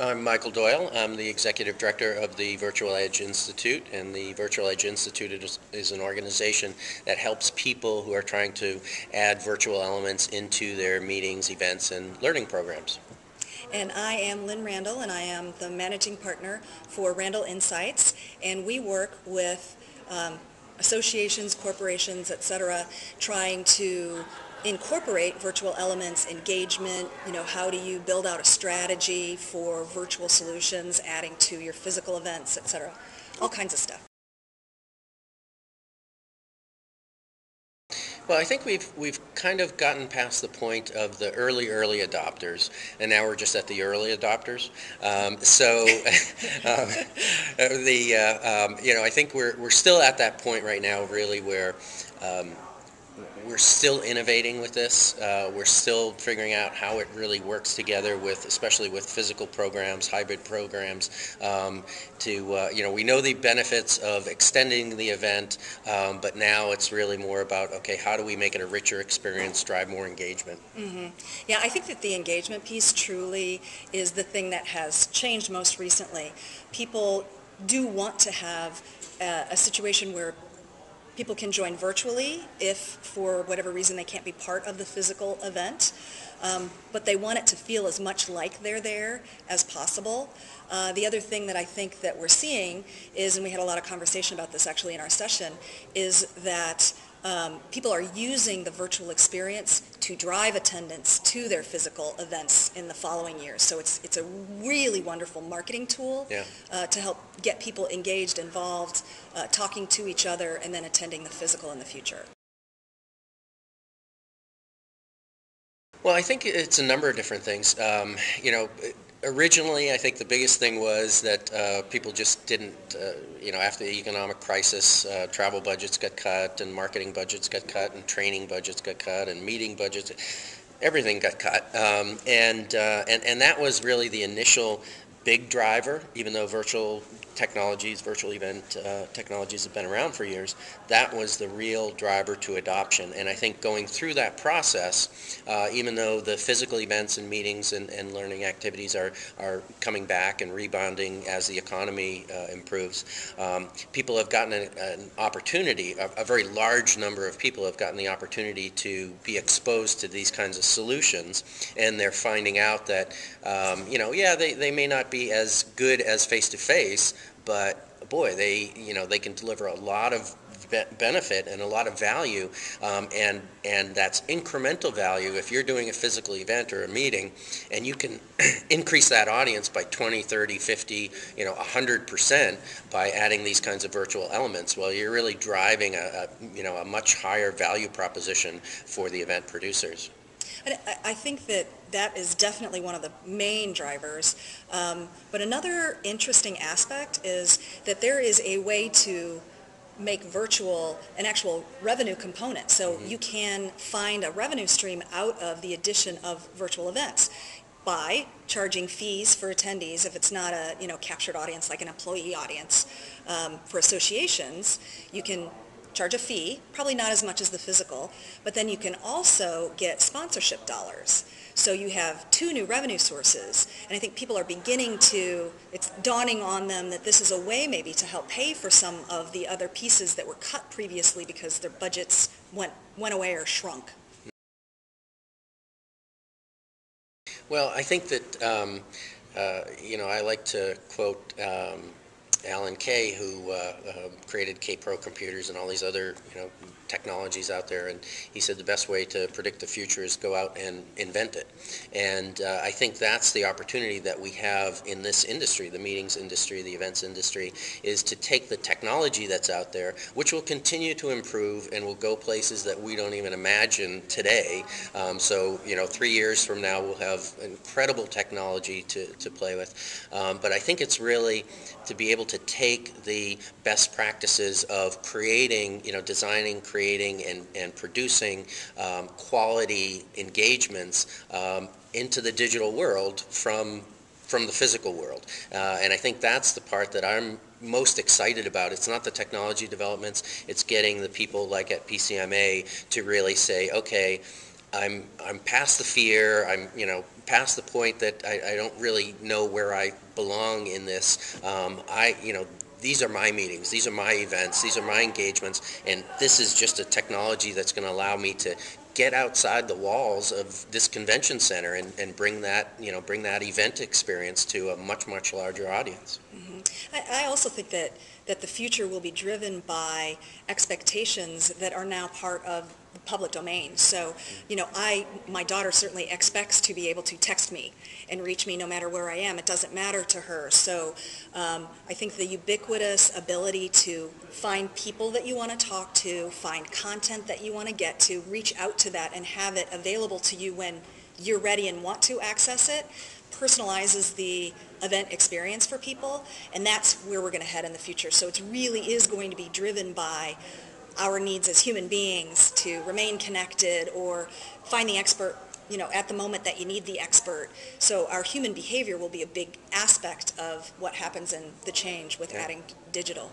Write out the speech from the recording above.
I'm Michael Doyle. I'm the Executive Director of the Virtual Edge Institute, and the Virtual Edge Institute is an organization that helps people who are trying to add virtual elements into their meetings, events, and learning programs. And I am Lynn Randall, and I am the managing partner for Randall Insights, and we work with associations, corporations, etc., trying to incorporate virtual elements, engagement, how do you build out a strategy for virtual solutions, adding to your physical events, etc., all kinds of stuff. Well, I think we've kind of gotten past the point of the early adopters, and now we're just at the early adopters. I think we're still at that point right now, really, where we're still innovating with this. We're still figuring out how it really works together with, especially with physical programs, hybrid programs. We know the benefits of extending the event, but now it's really more about, okay, how do we make it a richer experience, drive more engagement? Mm-hmm. Yeah, I think that the engagement piece truly is the thing that has changed most recently. People do want to have a situation where people can join virtually if, for whatever reason, they can't be part of the physical event, but they want it to feel as much like they're there as possible. The other thing that I think that we're seeing is, and we had a lot of conversation about this actually in our session, is that people are using the virtual experience to drive attendance to their physical events in the following years. So it's a really wonderful marketing tool to help get people engaged, involved, talking to each other, and then attending the physical in the future. Well, I think it's a number of different things. Originally, I think the biggest thing was that people just didn't, after the economic crisis, travel budgets got cut, and marketing budgets got cut, and training budgets got cut, and meeting budgets, everything got cut. And that was really the initial big driver, even though virtual event technologies have been around for years. That was the real driver to adoption. And I think going through that process, even though the physical events and meetings and learning activities are coming back and rebounding as the economy improves, people have gotten an opportunity, a very large number of people have gotten the opportunity to be exposed to these kinds of solutions, and they're finding out that, they may not be as good as face-to-face, but boy, they can deliver a lot of benefit and a lot of value, and that's incremental value. If you're doing a physical event or a meeting and you can increase that audience by 20, 30, 50, 100% by adding these kinds of virtual elements, well, you're really driving a much higher value proposition for the event producers. I think that is definitely one of the main drivers. But another interesting aspect is that there is a way to make virtual an actual revenue component. So you can find a revenue stream out of the addition of virtual events by charging fees for attendees if it's not a captured audience like an employee audience. For associations, you can charge a fee, probably not as much as the physical, but then you can also get sponsorship dollars. So you have two new revenue sources, and I think people are it's dawning on them that this is a way maybe to help pay for some of the other pieces that were cut previously because their budgets went away or shrunk. Well, I think that, I like to quote Alan Kay, who created K-Pro computers and all these other technologies out there, and he said the best way to predict the future is go out and invent it. And I think that's the opportunity that we have in this industry, the meetings industry, the events industry, is to take the technology that's out there, which will continue to improve and will go places that we don't even imagine today. So 3 years from now we'll have incredible technology to play with. But I think it's really to be able to take the best practices of creating, designing, creating, and producing quality engagements into the digital world from the physical world. And I think that's the part that I'm most excited about. It's not the technology developments, it's getting the people like at PCMA to really say, okay, I'm past the fear. I'm, past the point that I don't really know where I belong in this. These are my meetings. These are my events. These are my engagements. And this is just a technology that's going to allow me to get outside the walls of this convention center and bring that, bring that event experience to a much, much larger audience. Mm-hmm. I also think that the future will be driven by expectations that are now part of the public domain. So, my daughter certainly expects to be able to text me and reach me no matter where I am. It doesn't matter to her. So I think the ubiquitous ability to find people that you want to talk to, find content that you want to get to, reach out to that and have it available to you when you're ready and want to access it, personalizes the event experience for people, and that's where we're going to head in the future. So it really is going to be driven by our needs as human beings to remain connected or find the expert, at the moment that you need the expert. So our human behavior will be a big aspect of what happens in the change with adding digital.